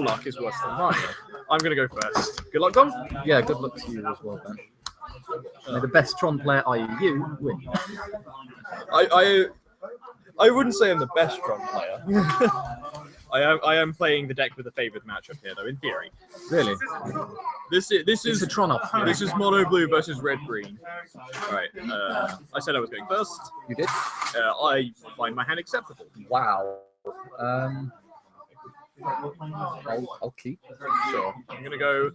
luck is worse than mine. I'm going to go first. Good luck, Dom. Yeah, good luck to you as well, Ben. May the best Tron player, i.e. you, win. I wouldn't say I'm the best Tron player. I am playing the deck with a favoured matchup here, though. In theory, Really? this is a Tron off. This is mono blue versus red green. All right. I said I was going first. You did? I find my hand acceptable. Wow. I'll keep. Sure. I'm gonna go.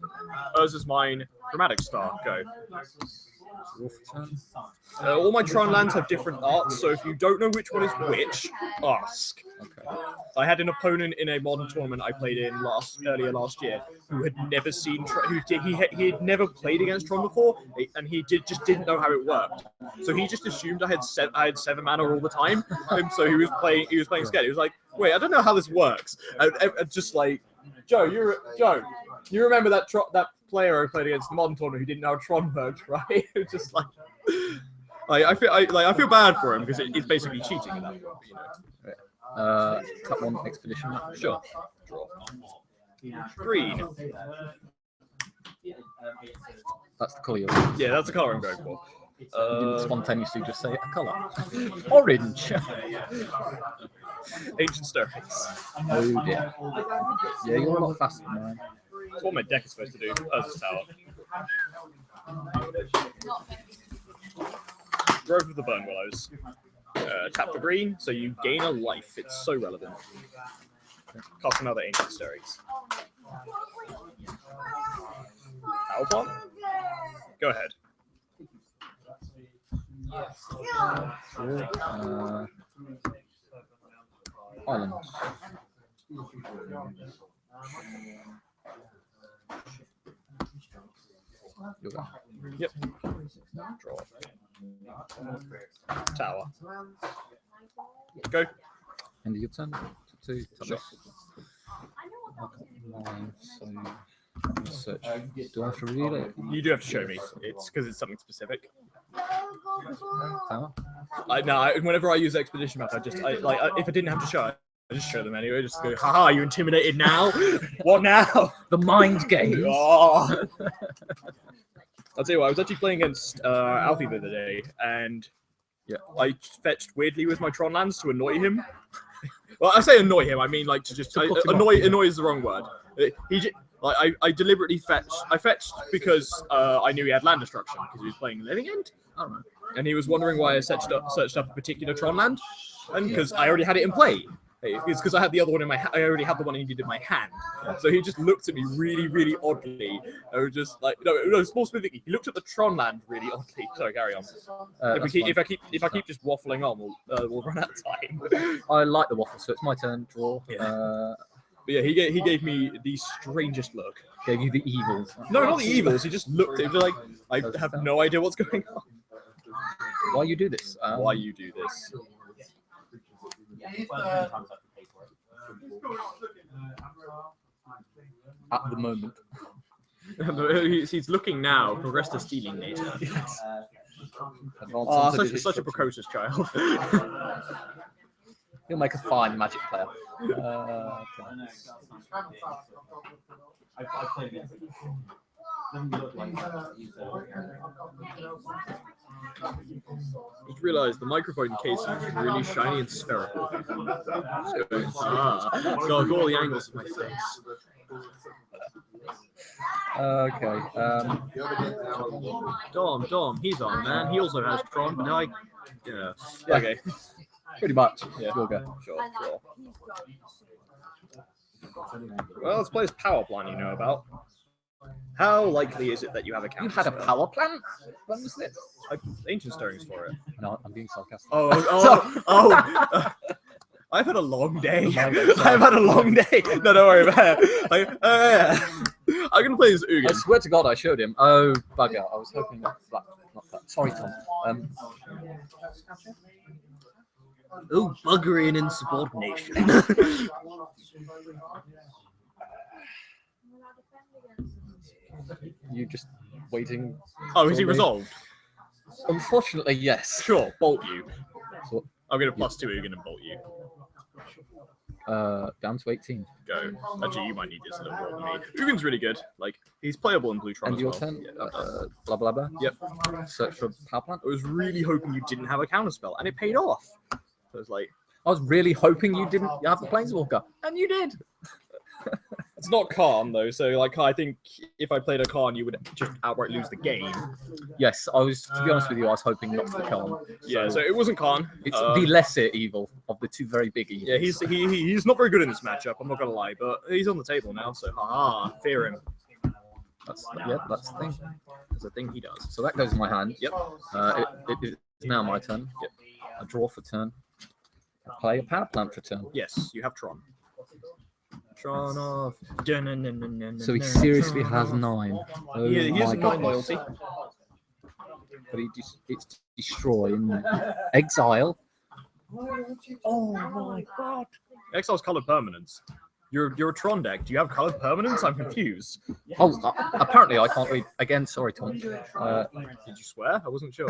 Yours is mine. Dramatic Star. Go. All my Tron lands have different arts, so if you don't know which one is which, ask. Okay. I had an opponent in a modern tournament I played in earlier last year who had never seen he had never played against Tron before, and he just didn't know how it worked. So he just assumed I had 7 mana all the time, and so he was playing scared. He was like, "Wait, I don't know how this works." And just like, Joe, you remember that player I played against the modern tournament who didn't know how Tron worked, right? It's just like, I feel bad for him because it's basically cheating at that point, you know. Cut one expedition. Sure. Draw. Green. That's the colour you're Yeah, that's the colour I'm going for. You didn't spontaneously just say a colour. Orange. Ancient Stirrings. Oh dear. Yeah, you're a lot faster than mine. That's what my deck is supposed to do. Urza's Tower. Grove of the Burn Willows. Tap for green, so you gain a life. It's so relevant. Cast another Ancient Stirrings. Power Plant? Go ahead. Islands. You'll go. Yep. Draw. Tower. Go. End of your turn. Two. Sure. Search. Do I have to read it? You do have to show me. It's because it's something specific. Tower? No, whenever I use Expedition Map, if I didn't have to show it, I just show them anyway. Just go, haha, you intimidated now? What now? The mind game. Oh. I'll tell you what, I was actually playing against Alfie the other day, and I fetched weirdly with my Tron lands to annoy him. Well, I say annoy him, I mean like to just annoy is the wrong word. I deliberately fetched. I fetched because I knew he had land destruction because he was playing Living End. I don't know. And he was wondering why I searched up a particular Tron land, and because I already had it in play. It's because I had the other one in my. I already had the one I needed in my hand. So he just looked at me really, really oddly. I was just like, no, more specifically, he looked at the Tron land really oddly. Sorry, carry on. If I keep just waffling on, we'll run out of time. I like the waffle, so it's my turn. Draw. Yeah. But yeah, he gave me the strangest look. Gave you the evils. No, not the evils. He just looked at me like, I have no idea what's going on. Why you do this? Why you do this? At the moment. He's looking now. Progress to stealing later. Yes. Such a precocious child. He'll make a fine Magic player. Just realised the microphone case is really shiny and spherical. Got all the angles of my face. Okay. Dom, he's on, man. He also has Tron, but now yeah. Okay. Pretty much. Yeah. We'll go. Sure. Well, let's play this power plant you know about. How likely is it that you have a counter? You had a power plant? When was this? Ancient Stirrings for it. No, I'm being sarcastic. I've had a long day. I've had a long day. No, don't worry about it. I'm going to play this Ugin. I swear to God I showed him. Oh, bugger. I was hoping that. Not that. Sorry, Tom. Oh, buggery and insubordination. You just waiting. Oh, is he resolved? Unfortunately, yes. Sure, bolt you. So, I'll get a +2 Ugin and bolt you. Down to 18. Go. Actually, you might need this a little more than me. Ugin's really good. Like, he's playable in Blue Tron And as your well. turn. Yeah. Blah blah blah. Yep. Search for power plant. I was really hoping you didn't have a counterspell, and it paid off. So I was like, I was really hoping you didn't have the Planeswalker, and you did. it's not Karn though, so like I think if I played a Karn, you would just outright lose the game. Yes, I was. To be honest with you, I was hoping not for the Karn. Yeah, so it wasn't Karn. It's the lesser evil of the two very big evils. Yeah, he's not very good in this matchup. I'm not gonna lie, but he's on the table now, so fear him. That's the thing. That's a thing he does. So that goes in my hand. Yep. It is now my turn. Yep. I draw for turn. I play a power plant for turn. Yes, you have Tron. Tron off. So he seriously has 9. Oh He has my 9 goodness. loyalty. But it's destroy and exile. Oh my god. Exile's colored permanents. You're a Tron deck. Do you have colored permanents? I'm confused. Oh, apparently I can't read. Again, sorry, Tom. Did you swear? I wasn't sure.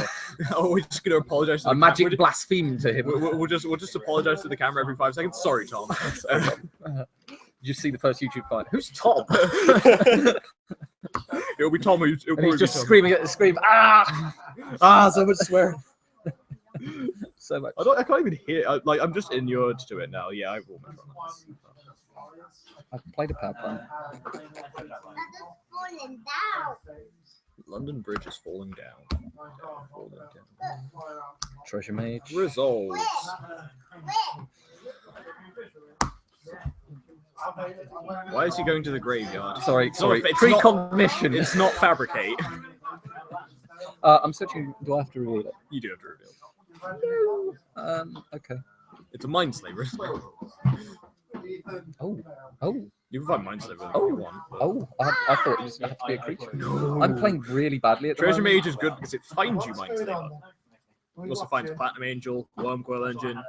Oh, we're just gonna apologize to the A magic blaspheme to him. We'll just apologize to the camera every 5 seconds. Sorry, Tom. You see the first YouTube fight. Who's Tom? It'll be Tom. And he's just screaming at the screen. Ah, so much swearing. So much. I can't even hear. I'm just inured to it now. Yeah, I will. I've played a power plant. London Bridge is falling down. Treasure Mage. Resolves. Why is he going to the graveyard? Sorry. It's not- Precognition. It's not fabricate. I'm searching. Do I have to reveal it? You do have to reveal. Okay. It's a Mindslaver, isn't it? Oh. You can find Mindslaver if you want. but- Oh. I thought it was going to have to be a creature. No. I'm playing really badly at the Treasure moment. Mage is good because it finds you Mindslaver. It also finds Platinum Angel, Wormcoil Engine,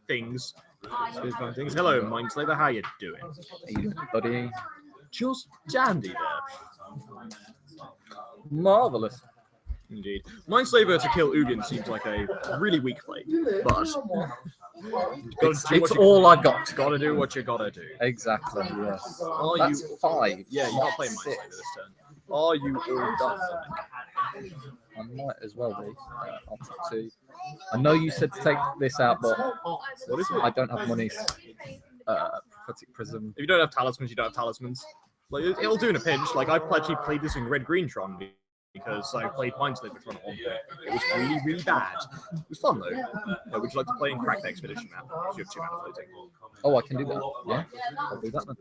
things. Hello, Mindslaver. How you doing? Hey, buddy. Just dandy there. Marvelous. Indeed. Mindslaver to kill Ugin seems like a really weak play, but It's all I got. Gotta do what you gotta do. Exactly. Yes. Are That's you? 5. Yeah, you're not playing Mindslaver this turn. Are you all done? I might as well be. I'll take 2. I know you said to take this out, but What is it? I don't have monies. Prophetic Prism. If you don't have talismans, you don't have talismans. Like it'll do in a pinch. Like I've actually played this in Red Green Tron because I played Mindslaver Tron at one point. It was really, really bad. It was fun though. Would you like to play in Cracked Expedition map? Because you have 2 mana floating. Oh, I can do that. Yeah, I'll do that then.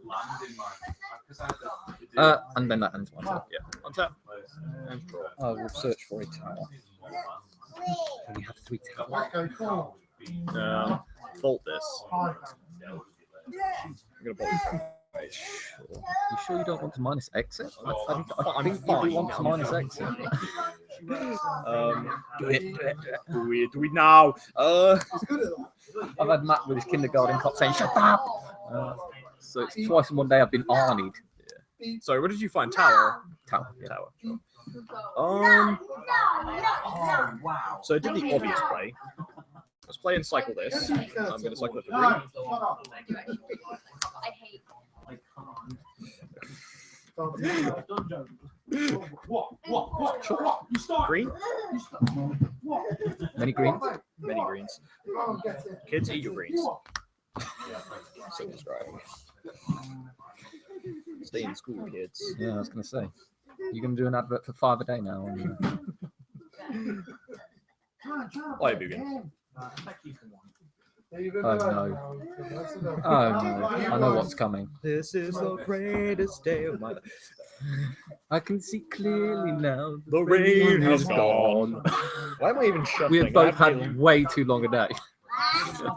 And then that ends my turn. Yeah. Untap. And draw. I will search for a tower. We have 3 towers. Bolt this. I'm gonna bolt it. You sure you don't want to minus exit? I I'm think you fine. do want to minus exit. Do it. Do it now. I've had Matt with his kindergarten cop saying, "Shut up!" So it's twice in one day I've been arnied. Sorry, what did you find? Tower. Tower. Yeah. Tower. So I did the obvious play. Let's play and cycle this. I'm going to cycle it for green. I hate. Green? Many greens. Many greens. Kids, eat your greens. So describing. Stay in school, kids. Yeah, I was going to say. You're going to do an advert for 5 a day now. Bye, Boogan. Oh no. Oh no. I know what's coming. This is the greatest day of my life. I can see clearly now. The rain has gone. Why am I even shuffling? We have both had way too long a day.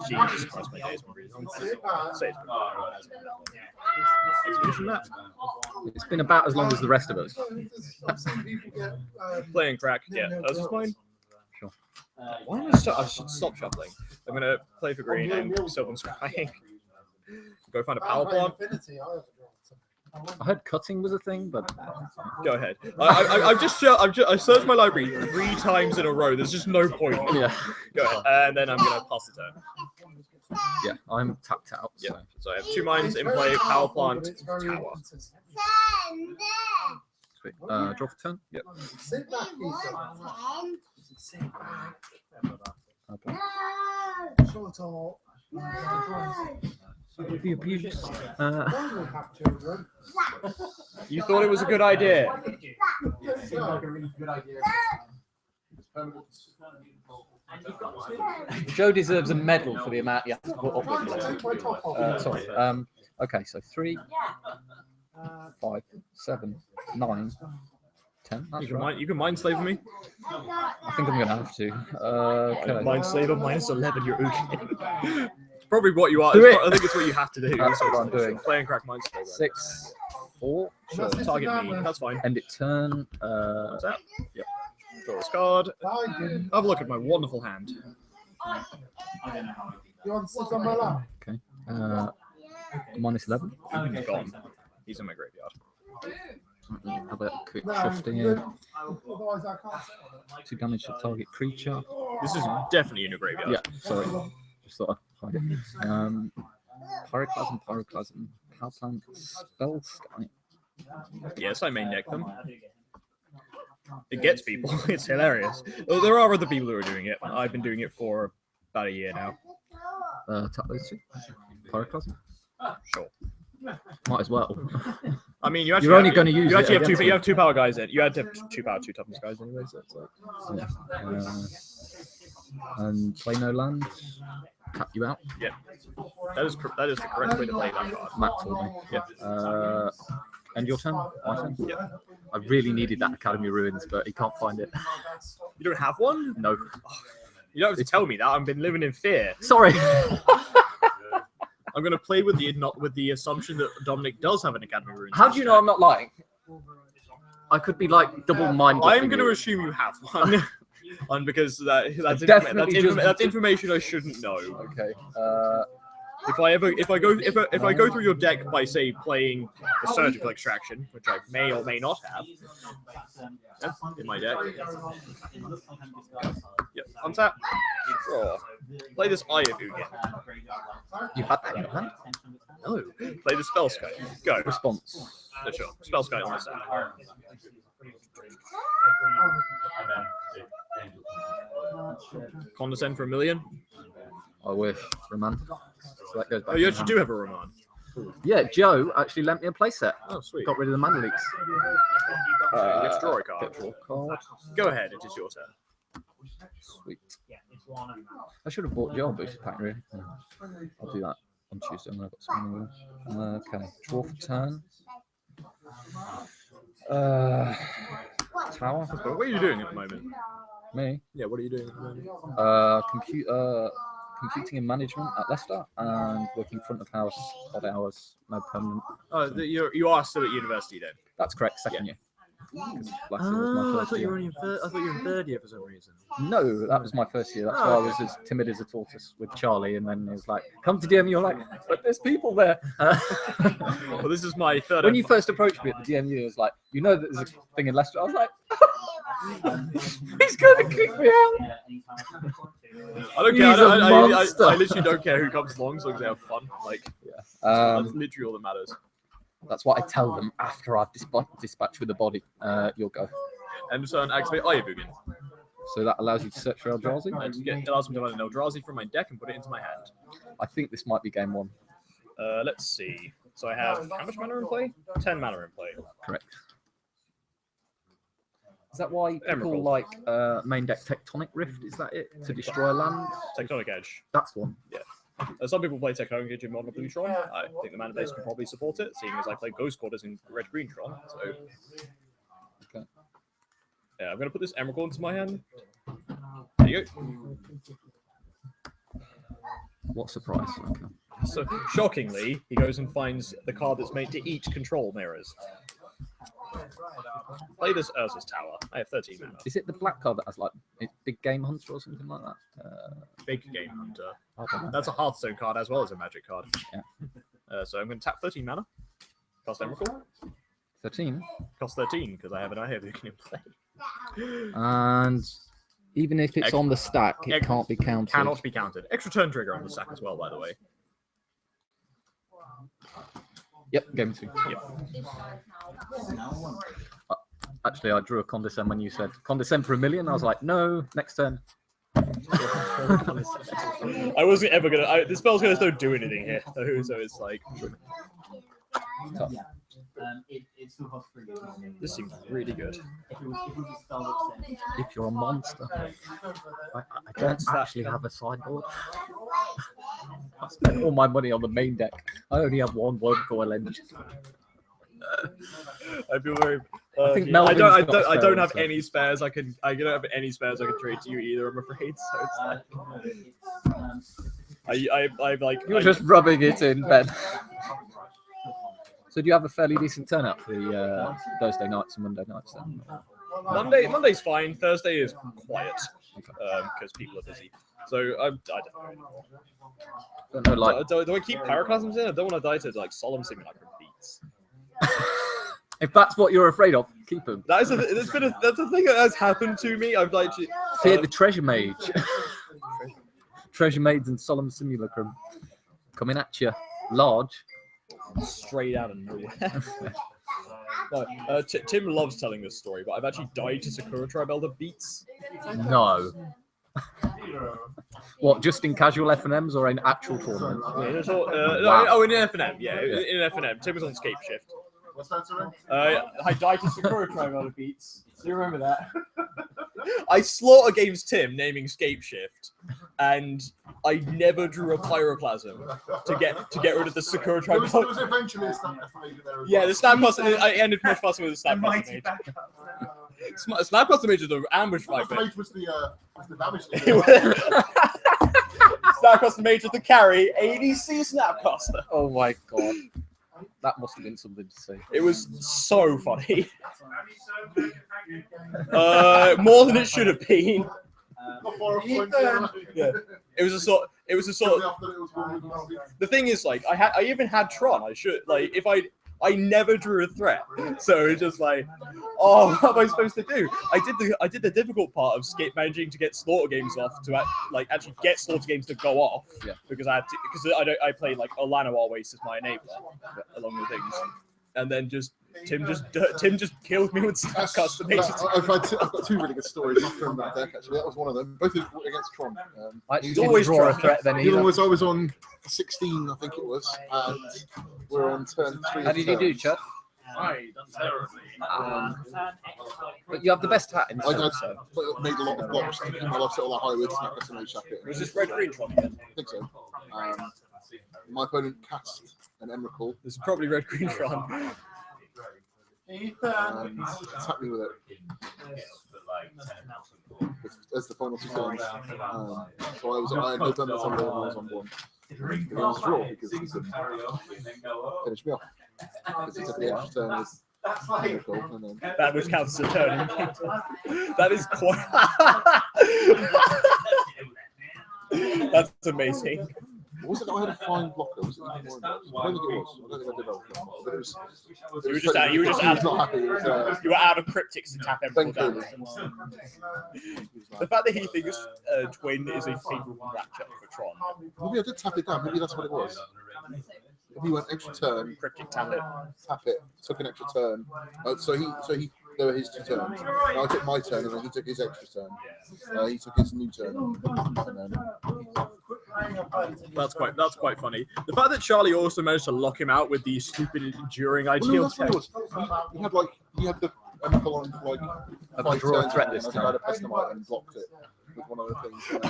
Jesus Christ, my days. Say it's Expedition map. It's been about as long as the rest of us. Playing crack. Yeah, that's just mine. Sure. Why am I should stop shuffling. I'm gonna play for green and Sylvan Scrying. Go find a power plant. I heard cutting was a thing, but Go ahead. I searched my library 3 times in a row. There's just no point. yeah, Go ahead, and then I'm gonna pass the turn. yeah, I'm tapped out. So. Yeah. So I have 2 mines in play. Power plant, tower. Sweet. Draw for turn. Yep. Okay. The abuse. You thought it was a good idea. Joe deserves a medal for the amount you have to put up with. Sorry. Okay, so 3, 5, 7, 9, 10. That's right. You can mind slave me. I think I'm gonna have to. Okay. Mind slaver -11. You're okay. Probably what you are. Do it. I think it's what you have to do. That's what I'm doing. Play and crack mind slaver. 6, 4. Sure. Target me. That's fine. End it turn. What's that? Yep. Draw this card. Have a look at my wonderful hand. Okay. -11. He's gone. He's in my graveyard. How about a quick shifting here? 2 damage to target creature. This is definitely in your graveyard. Yeah, sorry. Just thought I'd hide it. Pyroclasm, Power Plant, Spell Sky. Yes, I may neck them. It gets people. It's hilarious. There are other people who are doing it. I've been doing it for about a year now. Tap those 2. Pyroclasm. Sure. Might as well. I mean, you actually You're only going to use you it actually have against 2. You have 2 power guys in. You had to have 2 power, 2 toughness guys anyway. So it's like. Yeah. And play no land. Tap you out. Yeah. That is the correct way to play that card. Matt told me. Yeah. End your turn. My turn. Yeah. I really needed that Academy Ruins, but he can't find it. You don't have one? No. You don't have to tell me that. I've been living in fear. Sorry. I'm going to play with the assumption that Dominic does have an Academy Ruins. How do you know I'm not lying? I could be like double minded. I'm going to assume you have one. And because that's information I shouldn't know. Okay. If I go through your deck by say playing the Surgical Extraction, which I may or may not have in my deck. Yep, untap. Draw. Play this Eye of Ugin. You had that in your hand? No. Play the Spell Sky. Go. Response. Yeah, sure. Spell Sky on this side. Condescend for 1 million. I wish. Roman. So that goes back. Oh, you actually do have a Roman. Yeah, Joe actually lent me a playset. Oh, sweet. Got rid of the mana leaks. You have to draw a card. Draw card. Go ahead, it is your turn. Sweet. I should have bought Joe booster pack, really. I'll do that on Tuesday when I've got some more. Okay, draw for turn. Tower. What are you doing at the moment? Me. Yeah, what are you doing at the moment? Computing and management at Leicester and working front of house, odd hours, no permanent. Oh, you are still at university then? That's correct, second year. Last year was my I first thought you year. were only in third year for some reason. No, that was my first year. That's why I was as timid as a tortoise with Charlie, and then it was like, "Come to DM." You're like, "But there's people there." Well, this is my third. When you first approached me at the DMU, it was like, "You know that there's a thing in Leicester." I was like, "He's going to kick me out." I don't care. I literally don't care who comes along as long as they have fun. Like, that's literally all that matters. That's what I tell them after I've dispatched with the body. You'll go. And so activate Eye of Ugin. So that allows you to search for Eldrazi. It allows me to run an Eldrazi from my deck and put it into my hand. I think this might be game 1. Let's see. So I have how much mana in play? 10 mana in play. Correct. Is that why people Emerald. like main deck Tectonic Rift? Is that it? To destroy land? Tectonic Edge. That's the one. Yeah. Some people play Tectonic Edge in Modern Blue Tron. I think the mana base can probably support it, seeing as I play Ghost Quarters in Red Green Tron. So, Okay. yeah, I'm going to put this Emerald into my hand. There you go. What surprise. Okay. So, shockingly, he goes and finds the card that's made to each control mirrors. Play this Urza's Tower. I have 13 mana. Is it the black card that has like Big Game Hunter or something like that? Big Game Hunter. I don't know. That's a Hearthstone card as well as a Magic card. Yeah. So I'm going to tap 13 mana. Cost Emrakul? 13. Cost 13, because I have an eye who can play. And even if it's on the stack, it can't be counted. Cannot be counted. Extra turn trigger on the stack as well, by the way. Yep, game 2. Yep. Actually, I drew a condescend when you said condescend for 1 million. I was like, no, next turn. I wasn't ever gonna. This spell's gonna don't do anything here, so it's like. Tough. It still costs 3. This seems really good. If a spell that If you're a monster, I don't actually have a sideboard. I spent all my money on the main deck. I only have one World Coil engine. I feel very. I think I don't Melvin's have got any spares. I don't have any spares I can trade to you either. I'm afraid. So it's like. I like. You're just rubbing it in, Ben. So do you have a fairly decent turnout for the Thursday nights and Monday nights then? Monday's fine. Thursday is quiet because people are busy. So I don't know, like, do I keep Pyroclasms in? I don't want to die to like Solemn Simulacrum beats. if that's what you're afraid of, keep them. That's a thing that has happened to me. I've like fear the Treasure Mage. Treasure Maids and Solemn Simulacrum coming at you large. Straight out and no, Tim loves telling this story, but I've actually died to Sakura Tribe Elder beats. No. What, just in casual FNMs or in actual tournaments? Oh, in FNM, yeah, in FNM. Tim was on Scape Shift. What's that, sorry? I died to Sakura Tribe Elder beats. Do you remember that? I slaughter games Tim naming Scape Shift, and I never drew a Pyroclasm to get rid of the Sakura Tribe. There was eventually a Snap Mage there as Yeah, well. the Snap Custom. I ended much faster with the Snap Custom Mage. Snap Custom Mage is the ambush fight. Snap Mage was the damage Snap Custom Mage with the carry, ADC Snapcaster. Oh my god. That must have been something to see. It was so funny. More than it should have been. Yeah. It was a sort. The thing is, like, I even had Tron. I should like if I never drew a threat, so it's just like, oh, what am I supposed to do? I did the difficult part of managing to get slaughter games off to actually get slaughter games to go off. Yeah. Because I played like Olana Waste as my enabler along with things, and then Tim just killed me with Snap Custom Mage. I've got 2 really good stories from that deck actually. That was one of them. Both against Tron. He's always draw a threat then either. I was on 16, I think it was, and we're on turn 3. How did you do, Chad? But you have the best hat in the I set, so. made a lot of blocks to keep my life set all that high with Snap Custom Mage jacket. Was this red green Tron again? I think so. My opponent cast an Emrakul This is probably red green Tron. and attacked me with it as the final 2 turns. So I had no turn that's on board, I was on board. It was a draw because he could finish me off. Because he took the extra turn as Emrakul, and then That which counts as a turn. That is quite. That's amazing. was it that I had a flying blocker? Was it even more? I don't think it was. I don't think I did have a flying blocker, but it was. You were just out. You were just out. Not happy. It was, You were out of cryptics to tap everyone down. Thankfully. The fact that he thinks Twin is a favourable matchup for Tron. Maybe I did tap it down. Maybe that's what it was. He went extra turn, Cryptic tap it. tap it, took an extra turn. So he. There were his 2 turns. I took my turn, and then he took his extra turn. He took his new turn, and then. That's quite funny. The fact that Charlie also managed to lock him out with the stupid enduring ideal Well, no, that's what it was. He had the Emrakul on for like 5 draw a turns, threat and this I time. had a Pestamite and blocked it with one of the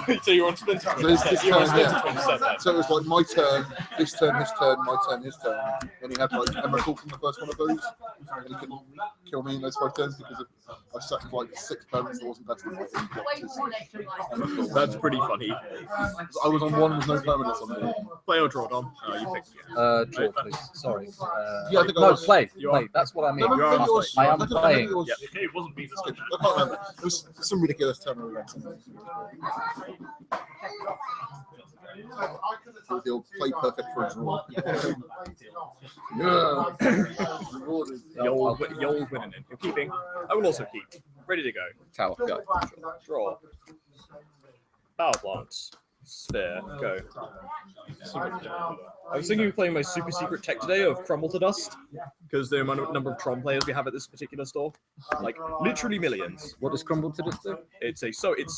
things. So you're on Splinter So it's this You're on turn, Splinter yeah. Twin set. So it was like my turn, his turn, his turn, my turn, his turn. And he had like Emrakul from the first one of those. And he couldn't kill me in those 5 turns because I sacked like 6 turns that wasn't Pestamite and blocked his Emrakul. That's pretty funny. I was on 1 with no permanence on there. Play or draw, Dom? You picked. Draw, please. Sorry. Yeah, I think I No, was. play. You are- Play. That's what I mean. No, You are maybe it was- I am don't know, playing. maybe it was- It wasn't beat. I can't remember. It was some ridiculous turn we went. He'll play perfect for a draw. Rewarded. You're winning it. You're keeping. I will also keep. Ready to go. Tower, go. Draw. Power plants. Sphere. Go. I was thinking of playing my super secret tech today of Crumble to Dust, because the number of Tron players we have at this particular store, like literally millions. What does Crumble to Dust do? It's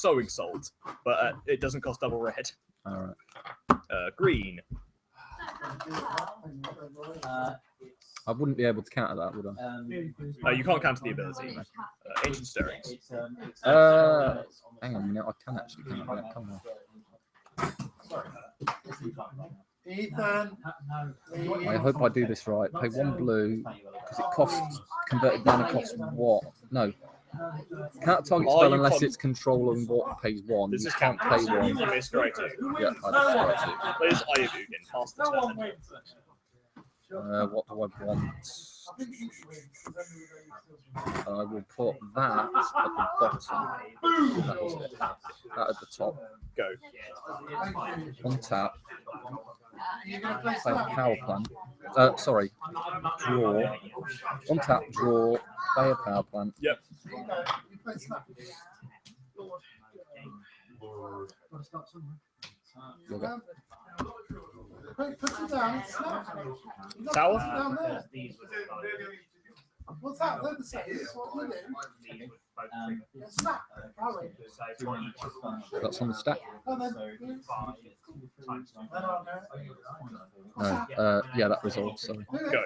sowing salt, but it doesn't cost double red. All right. Green. I wouldn't be able to counter that, would I? You can't counter the ability. Ancient Stirrings. Hang on a minute, I can actually counter that, can't I? Ethan. I hope I do this right. Pay 1 blue because it costs converted mana costs what? No. Can't target spell unless it's controlling what pays 1. This You is can't pay 1. You may scry 2. Yeah, I just scry 2. Plays Ayabugan. Pass the turn. What do I want? I will put that at the bottom. That was it. That at the top. Go. On tap. Play a power plant. Sorry. Draw. On tap, draw. Play a power plant. Yep. You'll go. Put it down. Tower? Down there. What's that? Let the set. This is what we do. Snap. That's on the stack. And then. No. Yeah, that resolves. Sorry. Go.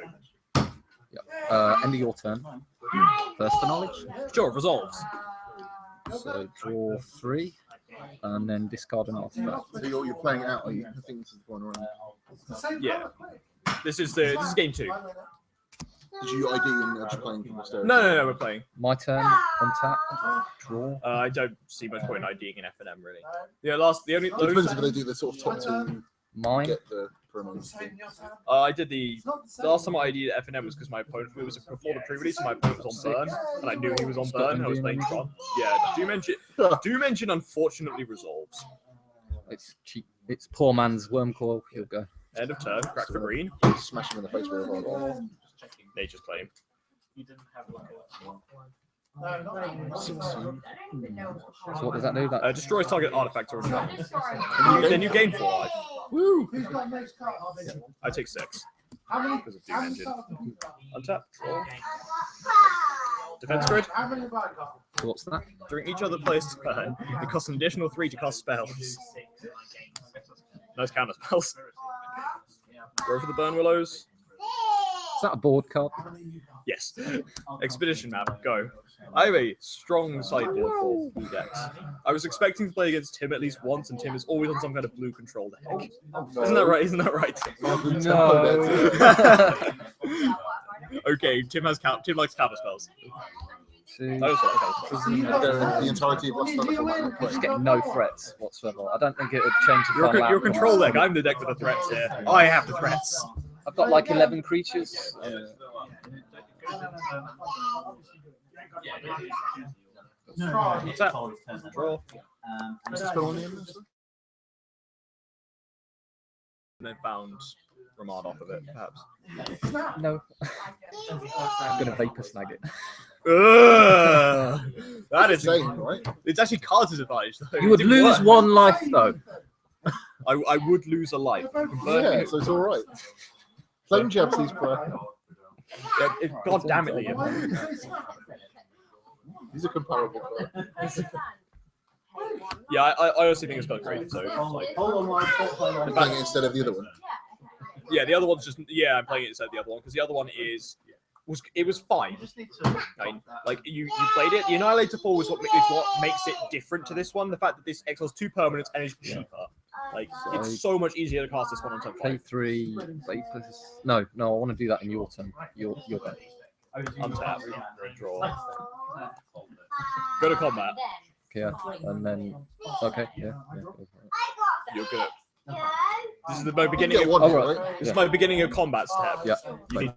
Yeah. End of your turn. First to knowledge. Sure, resolves. So draw 3, and then discard an artifact. So you're playing it out, are you? I think this is the one around. Yeah. This is game 2. Did you ID and just playing from the stereo? No, we're playing. My turn. On tap. Draw. I don't see much point in IDing in FNM really. Yeah, the only. It depends if they do the sort of top 2. Mine. Get the promos. I did the last time I ID'd FNM was because my opponent it was before the pre-release, so my opponent was on burn, and I knew he was on burn. And I was playing Tron. Yeah, do mention unfortunately resolves. It's cheap. It's poor man's worm coil. He'll go. End of turn. Crack for green. Smash him in the face with a hard. Nature's Claim. So what does that do? That Destroys target artifact or enchantment. Then you gain 4 life. woo. I take 6. Because of Doom Engine. Untap. Draw. Defense grid. What's that? During each other player's turn, it costs an additional 3 to cast spells. Nice counter spells. Go for the Burn Willows. Is that a board card? Yes. Expedition map. Go. I have a strong sideboard for blue decks. I was expecting to play against Tim at least once, and Tim is always on some kind of blue control deck. Isn't that right? Isn't that right? No. Okay, Tim likes counter spells. See, I also like counter spells. The entirety of Lost Thunder. just getting no threats whatsoever. I don't think it would change the fun Your control deck. I'm the deck with the threats here. I have the threats. I've got like 11 creatures. Tap. Draw. What's the spell on the end? And then found Ramad off of it, perhaps. No. I'm gonna vapor snag it. That is insane, right? It's actually cards' advantage though. You would lose 1 life though. I would lose a life. Yeah, so it's all right. Flame jabs these bro. God damn it, Liam. These are comparable. Yeah, I also think it's got great. So like, I'm playing it instead of the other one. yeah, the other one's just I'm playing it instead of the other one because the other one was fine. Like you played it. The Annihilator 4 is what makes it different to this one. The fact that this exiles 2 permanents and is cheaper. Like it's so much easier to cast this one on top. Play 3 vapors. No, I want to do that in your turn. Your turn. Untap, draw. Go to combat. Yeah, and then yeah. You're good. This is my beginning. Get one, right. right? This is my beginning of combat step. Yeah. You need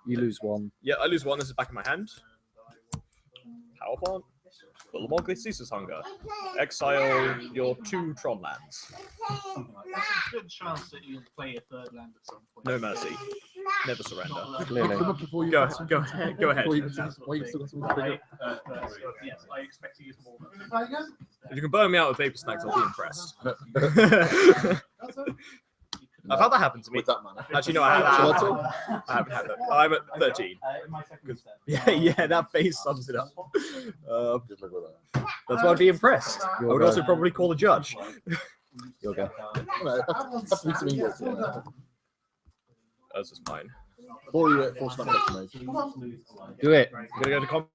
You lose 1. Yeah, I lose 1. This is back in my hand. Power plant. But Lamogli ceases hunger. Exile your 2 Tron lands. There's a good chance that you'll play a third land at some point. No mercy. Never surrender. Clearly. Before you Go ahead. Go ahead. Before you, why you still got something to bring up? Yes, I expect to use more. If you can burn me out with vapor snacks, I'll be impressed. I've had that happen to me. With that manner. Actually, no, I haven't. I haven't had that. I'm at 13. Yeah, that face sums it up. Just look at that. That's why I'd be impressed. I would also probably call the judge. You'll go. No, have to be some English. That's just mine. Before you force that to Do it. Gonna go to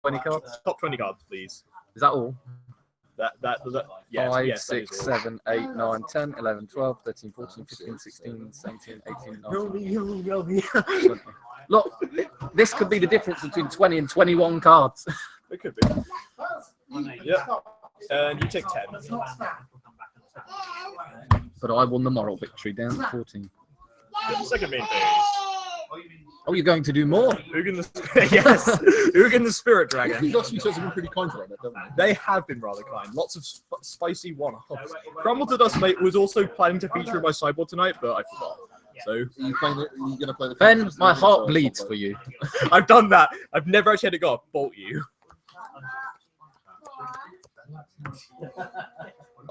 20 cards. top 20 cards, please. Is that all? That yes, 5, yes, that 6, is all. 7, 8, 9, 10, 11, 12, 13, 14, 15, 16, 17, 18, 19. Look, this could be the difference between 20 and 21 cards. It could be. Yeah. And you take 10. But I won the moral victory down to 14. Second main phase. Oh, you're going to do more? Ugin the yes, Ugin the Spirit Dragon. These last few shows have been pretty kind to that, haven't they? They have been rather kind. Lots of spicy one-offs. Crumble to Dust Mate was also planning to feature in my sideboard tonight, but I forgot. So Are you going to play the Ben, my heart bleeds for you. I've done that. I've never actually had to go up bolt you.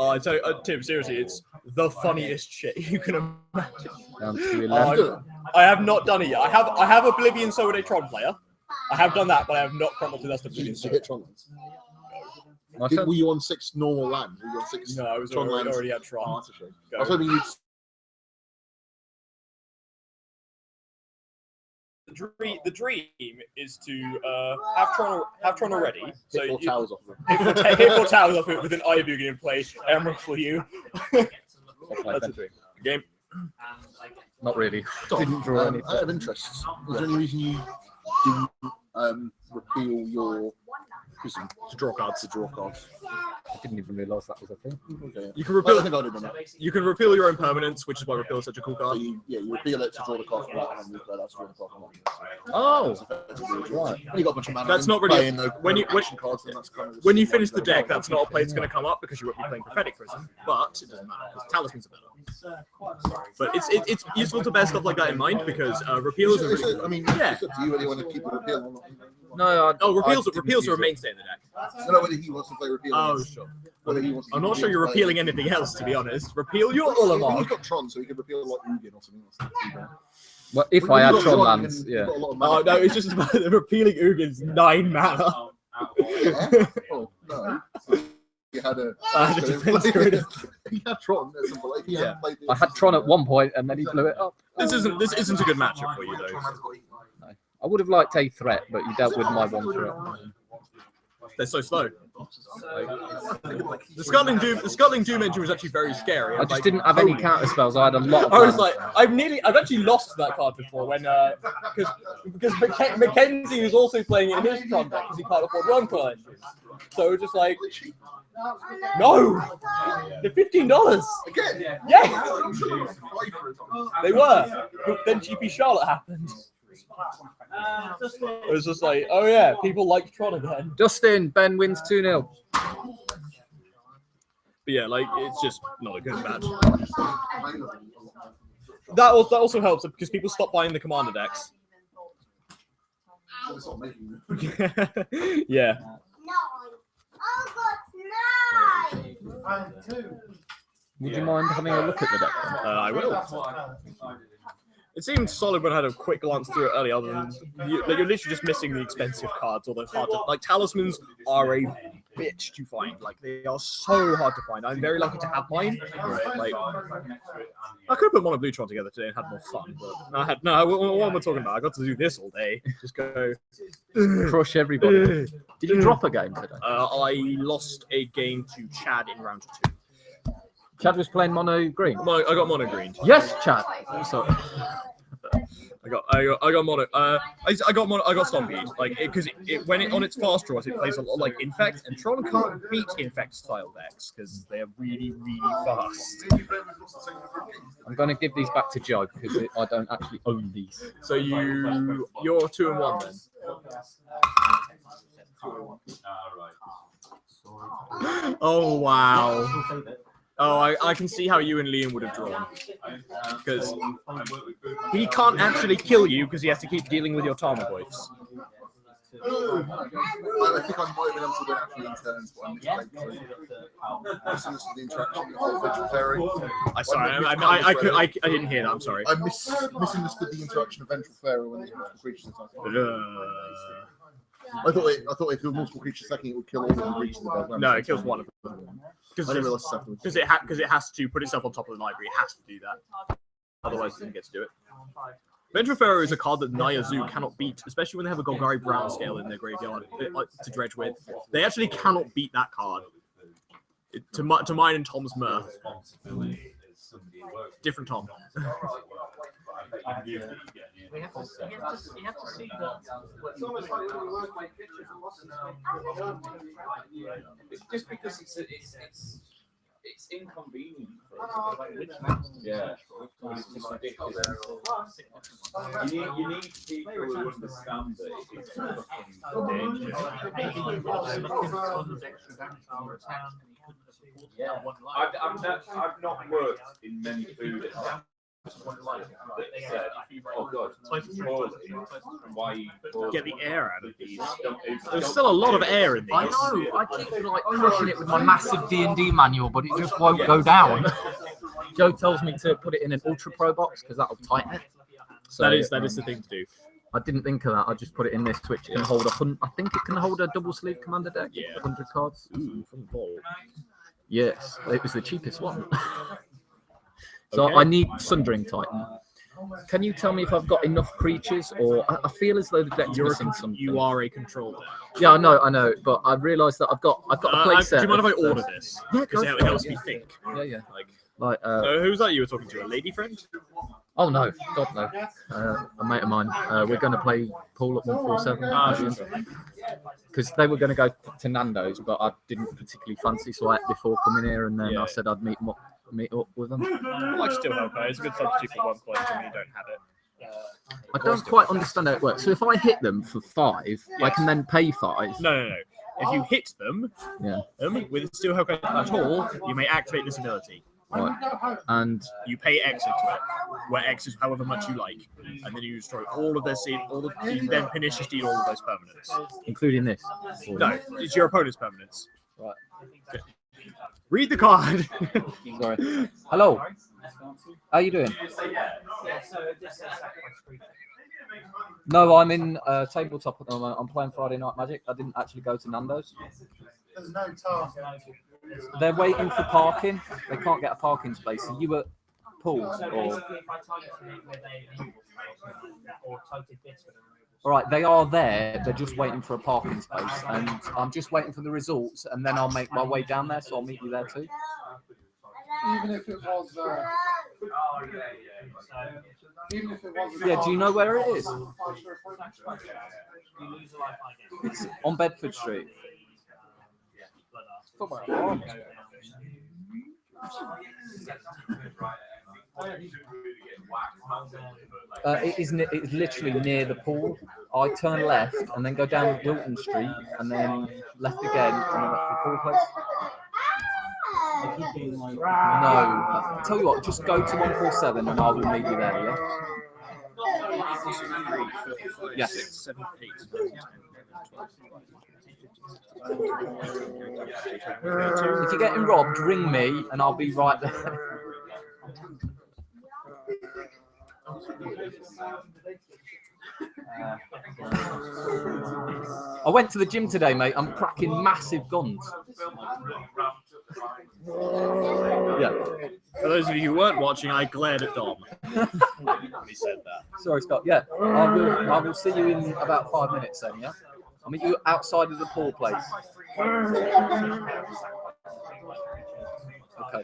Oh, I tell you, Tim, seriously, it's the funniest shit you can imagine. Down to 11. I have not done it yet. I have Oblivion Soul a Tron player. I have done that, but I have not Crumble to Dust Oblivion Did you Soul. hit Tron lands? My turn? Were you on 6 normal lands? Were you on 6 No, I was Tron lands? already had Oh, Tron. that's a shame. Go. I was hoping you'd. The dream is to have Tron already. So Hit 4 you, towers off of it. hit 4 towers off it with an Eye of Ugin in play. Emerald for you. Play, That's a Ben. dream. Game. Not really. Tom, Didn't draw anything. out of interest, is there any reason you didn't repeal your prison To draw cards. to draw cards? I didn't even realise that was a thing. Okay. You can I repeal. think I did on that. You can repeal your own permanence, which is why repeal is such a cool So card. you repeal it to draw the card from that, and then you play that to draw the card from that. Oh, Right. When you got a bunch of mana, That's in, not really- playing the when you- action cards, then that's kind of When you finish the deck, that's not a play that's going to come up because you won't be playing Prophetic Prison, but it doesn't matter because talismans are better. But it's useful to bear stuff like that in mind because repeals are really I mean, Yeah. it's up to you whether you want to keep a repeal or not. no, repeals are a mainstay in the deck. I don't know whether he wants to play repeal. Oh, or sure. whether he wants to I'm not sure you're play- repealing anything else, to be honest. Repeal your He's Ulamog. got Tron, so he could repeal like Ugin or something. That's not too bad. well, if When I had you've got Tron Tron, lands, you've yeah. got a lot of Oh mana. no, it's just about repealing Ugin's 9 mana. Yeah. Oh no. He had a. I had a defense grid. He had Tron. At some point. He Yeah. hadn't played I had Tron at one point and then he blew it up. This isn't a good matchup for you though. I would have liked a threat, but you dealt with my one threat. They're so slow. The Scuttling Doom engine was actually very scary. I just didn't have any holy- counter spells. I had a lot of I was lands. like, I've actually lost that card before when because Mackenzie was also playing in his Tron deck because he can't afford one card engines. So it was just like, no, they're $15. Again. Yeah, they were. But then GP Charlotte happened. It was just like, oh yeah, people like Tron again. Dustin, Ben wins 2-0. But yeah, like it's just not a good match. That also helps because people stop buying the commander decks. Yeah. Would you mind having a look at the deck? I will. It seemed solid when I had a quick glance through it earlier. Other than you're literally just missing the expensive cards, or the hard to, like talismans are a bitch to find. Like they are so hard to find. I'm very lucky to have mine. Like I could have put Mono Blue Tron together today and had more fun, but I had no. What am I talking about? I got to do this all day. Just go Crush everybody. Did you drop a game today? I lost a game to Chad in round 2. Chad was playing mono green. I got mono green. Yes, Chad. So I got mono. I got Stompied. Like, because when it on its fast draws, it plays a lot like Infect, and Tron can't beat Infect style decks because they're really fast. I'm going to give these back to Joe because I don't actually own these. So you're 2 and 1 then. Oh wow. Oh, I can see how you and Liam would have drawn. Because he can't actually kill you because he has to keep dealing with your Tarmogoyfs. I think I might have been able to win actually in turns, but I misunderstood the interaction of the Vengeful Fairy. I didn't hear that, I'm sorry. I misunderstood the interaction of Vengeful Fairy when there's multiple creatures attacking. I thought if there were multiple creatures attacking, it would kill all of the creatures. No, it kills one of them. Because it has to put itself on top of the library. It has to do that. Otherwise, it doesn't get to do it. Vengeful Pharaoh is a card that Naya Zoo cannot beat, especially when they have a Golgari Brown scale in their graveyard to dredge with. They actually cannot beat that card. To mine and Tom's mirth. Different Tom. You have to see that. It's just because it's inconvenient. Yeah, it's just ridiculous. You need people who understand that it's fucking dangerous. Yeah, I've not worked in many food. Oh god, Get the air out of these. There's still a lot of air in these. I know. I keep like crushing it with my massive D&D manual, but it just won't go down. Joe tells me to put it in an Ultra Pro box because that'll tighten it. So that is the thing to do. I didn't think of that. I just put it in this Twitch. It can hold I think it can hold a double sleeve commander deck. Yeah. 100 cards. Ooh, from the ball. Yes, it was the cheapest one. So Okay. I need Sundering Titan. Can you tell me if I've got enough creatures, or I feel as though the deck's missing something? You are a controller. Yeah, I know, but I realised that I've got a play set. Do you mind if I order this? Yeah, because it helps me think. Yeah. Like, who's that you were talking to? A lady friend? Oh no, God no. A mate of mine. We're going to play pool at 147. Because they were going to go to Nando's, but I didn't particularly fancy, so I ate before coming here, and then I said I'd meet up with them. Like Still Helper. It's a good substitute for 1 coin when you don't have it. I don't quite understand how it works. So if I hit them for 5, I can then pay 5. No. If you hit them with Still Helper at all, you may activate this ability. Right. And you pay X into it, where X is however much you like, and then you destroy all of their seed, you then finish to steal all of those permanents. Including this? No, it's your opponent's permanents. Right. Okay. Read the card. Sorry. Hello. How you doing? No, I'm in tabletop at the moment. I'm playing Friday Night Magic. I didn't actually go to Nando's. There's no task. They're waiting for parking. They can't get a parking space. Are you at pools or? All right, they are there. They're just waiting for a parking space, and I'm just waiting for the results, and then I'll make my way down there. So I'll meet you there too. Even if it was. Even if it was. Yeah. Do you know where it is? It's on Bedford Street. It is literally near the pool. I turn left and then go down Wilton Street and then left again and then up the pool place. No, I'll tell you what, just go to 147 and I will meet you there, yeah? Yes. 6, 7, 8, 9, 10. If you're getting robbed, ring me and I'll be right there. I went to the gym today, mate. I'm cracking massive guns. Yeah. For those of you who weren't watching, I glared at Dom. He said that. Sorry, Scott. Yeah, I will see you in about 5 minutes then, yeah? I'll meet you outside of the pool place. Okay.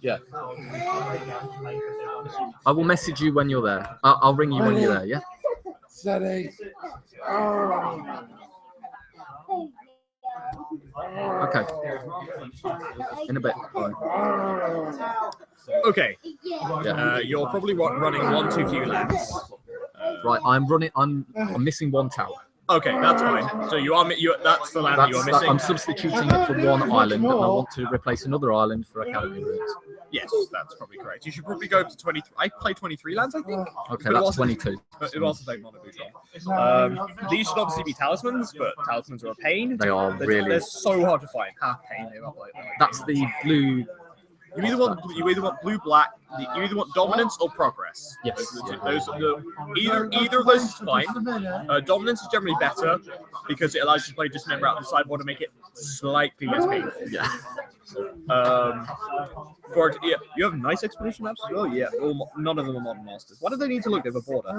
Yeah. I will message you when you're there. I'll ring you when you're there. Yeah. Steady. Okay. In a bit. Bye. Okay. Yeah. You're probably running 1-2 lands. Right. I'm running. I'm missing one tower. Okay, that's fine. So that's the land that you're missing. I'm substituting it for one island, and I want to replace another island for Academy Ruins. Yes, that's probably correct. You should probably go up to 23. I play 23 lands, I think. Okay, that's 22. But it also takes Mono Blue. These should obviously be talismans, but talismans are a pain. They are really. They're so hard to find. Half pain. They are like. That's the blue. You either want blue, black. You either want dominance or progress. Yes. Either of those is fine. Dominance is generally better because it allows you to play Dismember out of the sideboard to make it slightly less painful. Yeah. You have nice expedition maps as well. Yeah, none of them are modern masters. Why do they need to look? They have a border.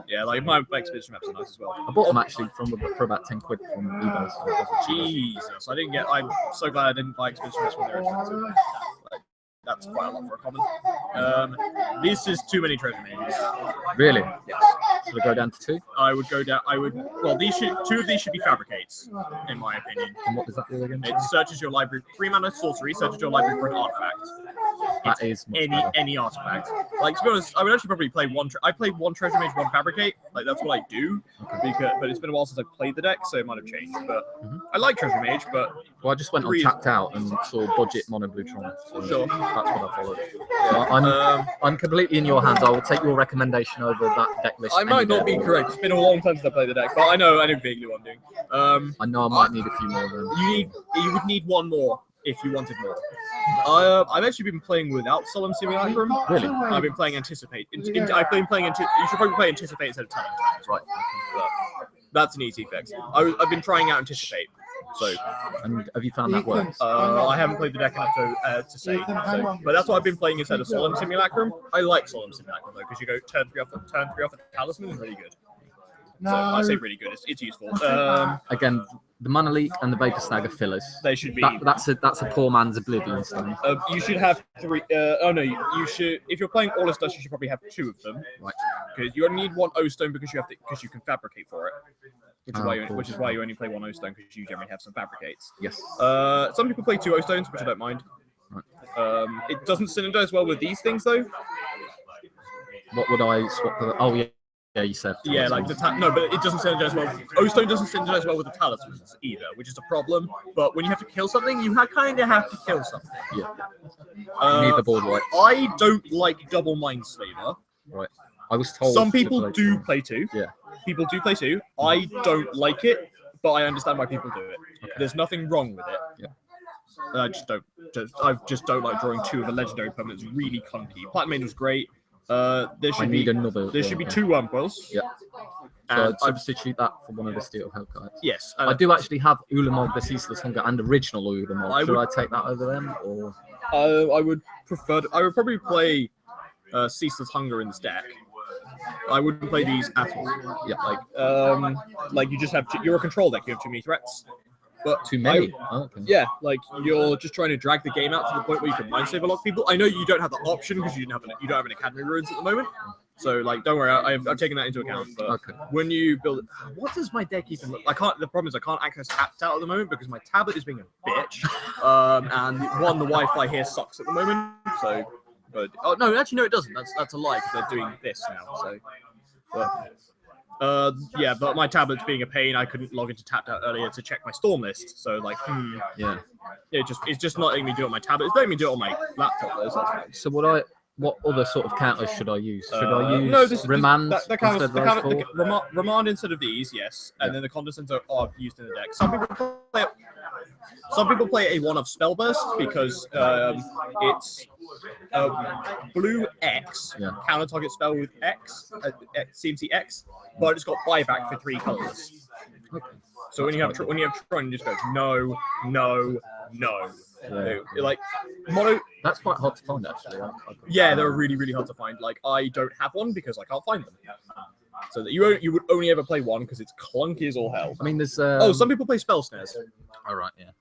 Yeah, like my expedition maps are nice as well. I bought them actually for about 10 quid from eBay. So Jesus, I'm so glad I didn't buy expedition maps when they were expensive. Like, that's quite a lot for a common. This is too many treasure names. Really? Yes. Should I go down to 2? I would go down. Well, two of these should be fabricates, in my opinion. And what does that do again? It searches your library. 3-mana sorcery searches your library for an artifact. That is any artifact. Like, to be honest, I would actually probably play one. I played one treasure mage, one fabricate. Like, that's what I do. But it's been a while since I played the deck, so it might have changed. But I like treasure mage. But I just went on tapped out and saw budget mono blue Tron. So sure, that's what I followed. So I'm completely in your hands. I will take your recommendation over that deck list. I might not be correct. It's been a long time since I played the deck, but I know vaguely what I'm doing. I know I might need a few more. Then you would need one more if you wanted more. I've actually been playing without Solemn Simulacrum. Really? I've been playing Anticipate. I've been playing you should probably play Anticipate instead of Telling Times, right? But that's an easy fix. I've been trying out Anticipate. So, and have you found that works? I haven't played the deck enough to say. But that's what I've been playing instead of Solemn Simulacrum. I like Solemn Simulacrum though because you go turn 3 off the talisman is really good. So I say really good. It's useful. Again, the Mana Leak and the Vapor Snag are fillers. They should be. That's a poor man's Oblivion Stone. You should have 3. You should. If you're playing Aulus Dust, you should probably have 2 of them. Right. Because you only need 1 O Stone because you can fabricate for it. Which is why you only play 1 O Stone because you generally have some fabricates. Yes. Some people play 2 O Stones, which I don't mind. Right. It doesn't synergize well with these things though. What would I swap for? Oh yeah. Yeah, you said. Yeah, like no, but it doesn't synergize well. O-Stone doesn't synergize well with the talismans either, which is a problem. But when you have to kill something, you kind of have to kill something. Yeah. You need the board right. I don't like double Mindslaver. Right. I was told. Some people do play 2. Yeah. People do play 2. I don't like it, but I understand why people do it. Okay. There's nothing wrong with it. Yeah. I just don't like drawing 2 of a legendary permanent. It's really clunky. Platinum Mage was great. There should be 2 Wurmcoils. Yeah. So I'd substitute that for one of the Steel Hellkites. Yes. I do actually have Ulamog, the Ceaseless Hunger, and original Ulamog. Should I take that over them, or? I would probably play Ceaseless Hunger in this deck. I wouldn't play these at all. Yeah. Like you just have you're a control deck. You have too many threats. But too many. Okay. Yeah, like you're just trying to drag the game out to the point where you can Mindslaver lock people. I know you don't have the option because you don't have an Academy Ruins at the moment. So like, don't worry, I'm taking that into account. But okay. When you build, what does my deck even look? The problem is I can't access tapped out at the moment because my tablet is being a bitch. And the Wi-Fi here sucks at the moment. So, but no, actually no, it doesn't. That's a lie because they're doing this now. So, but my tablet's being a pain. I couldn't log into Tapped Out earlier to check my storm list. So like, yeah, it's just not letting me do it on my tablet. It's letting me do it on my laptop though. So, so what other sort of counters should I use? Should I use Remand instead of those 4? Remand instead of these, yes. And then the Condescents are used in the deck. Some people play a one-off Spellburst because it's blue X, counter target spell with X, CMC X, but it's got buyback for 3 colors. Okay. So when you have Tron, you just go no. Yeah. Like mono. That's quite hard to find actually. Yeah, they're really, really hard to find. Like I don't have one because I can't find them. So that you would only ever play one because it's clunky as all hell. I mean, there's some people play Spell Snares. All right, yeah.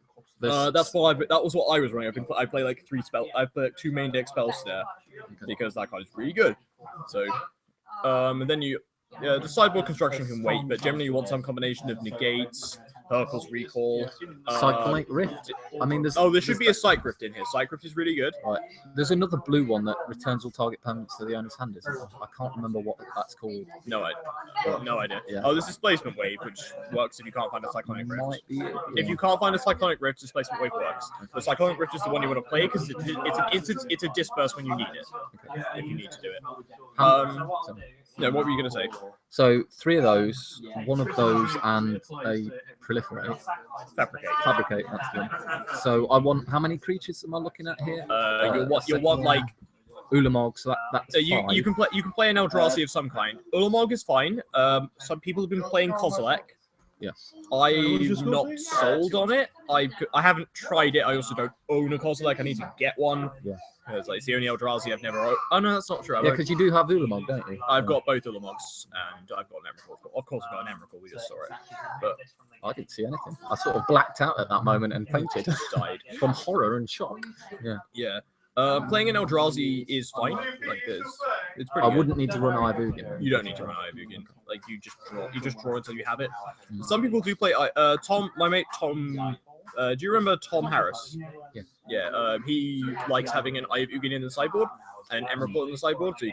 That's why that was what I was running. I play like 3 spell. I play 2 main deck spells there because that card is really good. So, and then the sideboard construction can wait, but generally you want some combination of negates, Purple's recall, Cyclonic Rift. I mean, there should be a Psych Rift in here. Psych Rift is really good. Right. There's another blue one that returns all target permanents to the owner's hand, isn't there? I can't remember what that's called. No idea. Yeah. Oh, this Displacement Wave, which works if you can't find a Cyclonic Rift. Might be it, If yeah. you can't find a Cyclonic Rift, Displacement Wave works. The Cyclonic Rift is the one you want to play because it's a disperse when you need it. Okay. If you need to do it. So- Yeah, what were you going to say? So 3 of those, one of those, and a Proliferate. Fabricate, that's the one. So I want, how many creatures am I looking at here? You want like Ulamog, so that's you 5. can play an Eldrazi of some kind. Ulamog is fine. Some people have been playing Kozilek. Yeah. I'm not sold on it. I haven't tried it. I also don't own a Kozilek. I need to get one. Yeah. Because like, it's the only Eldrazi I've never owned. Oh no, that's not true. Yeah, because you do have Ulamog, don't you? I've got both Ulamogs and I've got an Emrakul. Of course, I've got an Emrakul. We just saw it, but I didn't see anything. I sort of blacked out at that moment and fainted died. from horror and shock. Yeah. Yeah. Playing an Eldrazi is fine. Like it's pretty. I good. wouldn't need to run Ivugin. You don't need to run Ivugin. Like you just draw until you have it. Some people do play. Tom, my mate Tom. Do you remember Tom Harris? Yeah. Yeah. He likes having an Ivugin in the sideboard and Emrakul in the sideboard, so you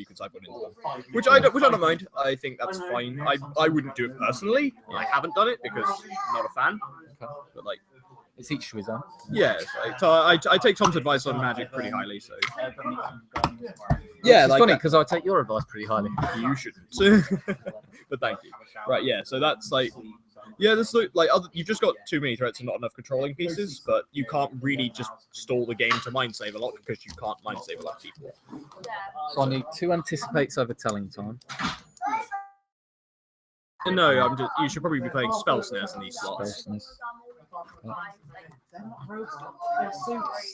can sideboard into them. Which I don't mind. I think that's fine. I wouldn't do it personally. I haven't done it because I'm not a fan. But like. It's each to his own. Yeah, so I take Tom's advice on Magic pretty highly. So yeah, It's funny because I take your advice pretty highly. You shouldn't, but thank you. Right, yeah. So that's like, there's like you've just got too many threats and not enough controlling pieces, but you can't really just stall the game to mind save a lot because you can't mind save a lot of people. So I need 2 anticipates over telling time. No, you should probably be playing Spell Snares in these slots.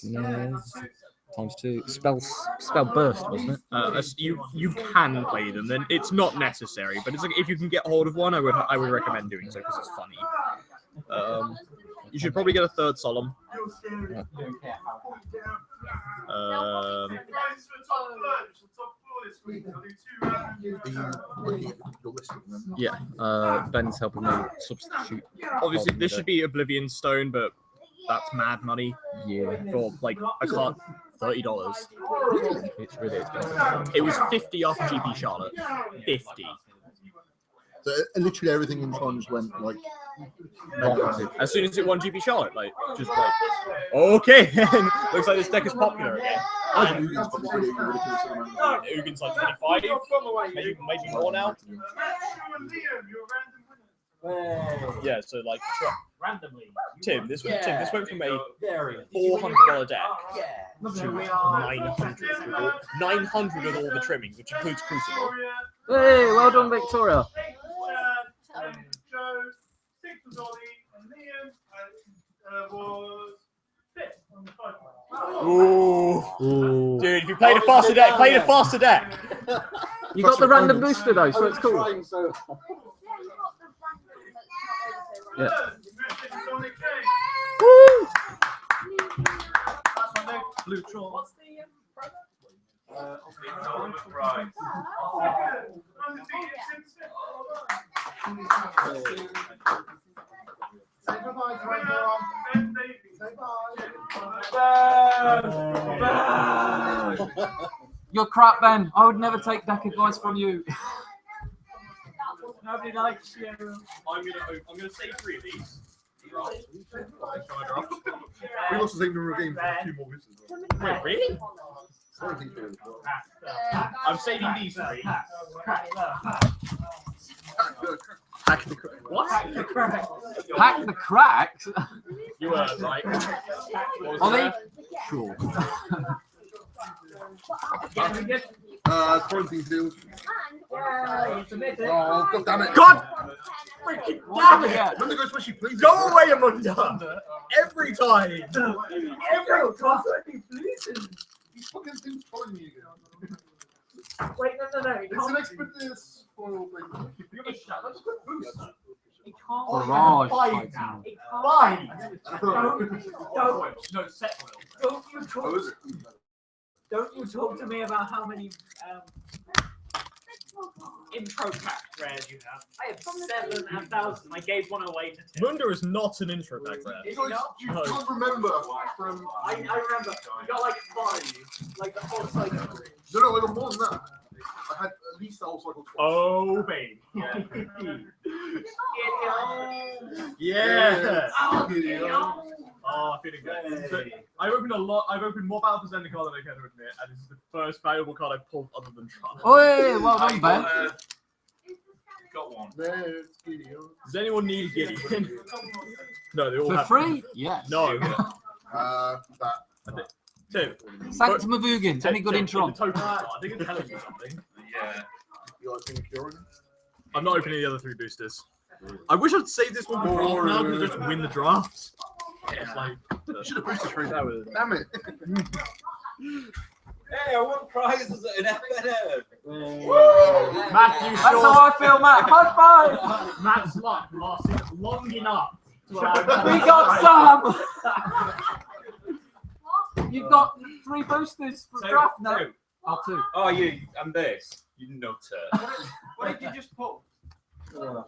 Snares. Times 2. Spell burst, wasn't it? You can play them, then it's not necessary. But it's like if you can get hold of one, I would recommend doing so because it's funny. You should probably get a 3rd Solemn. Yeah. Ben's helping me substitute. Obviously, this should be Oblivion Stone, but that's mad money. Yeah. For like a card, $30. It's really expensive. It was 50 off GP Charlotte. 50. So literally everything in Tron just went like. As soon as it won GP Charlotte, like just like okay, looks like this deck is popular again. Ugin's like 25, maybe more now. Yeah, so like Tim, this went from a $400 deck to 900 with all the trimmings, which includes Crucible. Hey, well done, Victoria. Ooh. Dude, if you played a faster deck, You got the random booster though, so it's cool. Yeah. Woo! Blue Tron. Say goodbye to everyone. Say bye. You're crap, Ben. I would never take deck advice from you. Nobody likes you. I'm gonna save 3 of these. We lost the same number of games for 2 more misses. Wait, really? 17 for them. I'm saving these 3. Hack the crack. What? Hack the cracks? You were right. What was Ollie? that? Sure. Quarantine field. Oh, god damn it. God! Freaking damn it! Yeah. When they go especially please. Go away, Amanda! Every time! Every time! These fucking things calling me again. Wait, no. It's an expedition foil thing. You're a shut. That's a good boost. Barrage Buy type it now. thing. Buy No, set will. Don't you Oh, talk. is it? Don't you talk to me about how many intro pack rares you have. I have 7,000. I gave one away to Tim. Munder is not an intro back there. Is You it not? can't remember from. I remember. You got like 5. Like the whole cycle. No, I got more than that. I had at least the whole cycle twice. Oh, baby. Yeah. Yeah. Oh, feeling good. So, I've opened a lot. I've opened more Battle for Zendikar than I care to admit, and this is the first valuable card I've pulled other than Tron. Oi, well done, Ben. Got one. Let's get it on. Does anyone need Gideon? No, they all For have. free? Yes. No. That. Two. Sanctum of Ugin. Any good in Tron? Token card. I think it's telling you something. Yeah. You like being cured? I'm not opening the other 3 boosters. I wish I'd save this one for draft now because just win the draft. It's like You should have boosted trade. that was. Damn it. Hey, I won prizes at an FNM. Matthew That's Shaw. how I feel, Matt. High five. Matt's luck lasted long enough. We got some. You've got 3 boosters for draft now. Oh, 2. Oh, you and this. You nutter. What did you just pull? 2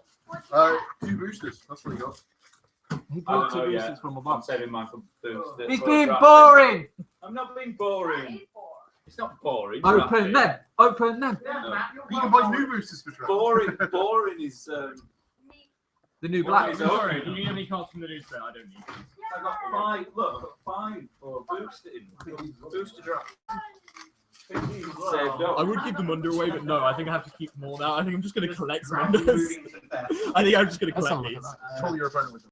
boosters. That's what you got. He I brought don't 2 know boosters yet. from I'm above. saving mine for boost. He's being boring. I'm not being boring. It's not boring. Open them. Open them. You can buy new boosters for draft. Boring is. The new What black. is Sorry, do you need any cards from the news set? I don't need these. I got 5. Look, I got 5 for boosting. Booster draft. Saved up. I would give the Munder away, but no, I think I have to keep them all now. I think I'm just going to collect Munders. I think I'm just going to Let's have collect a look at these. that. Control your opponent with them.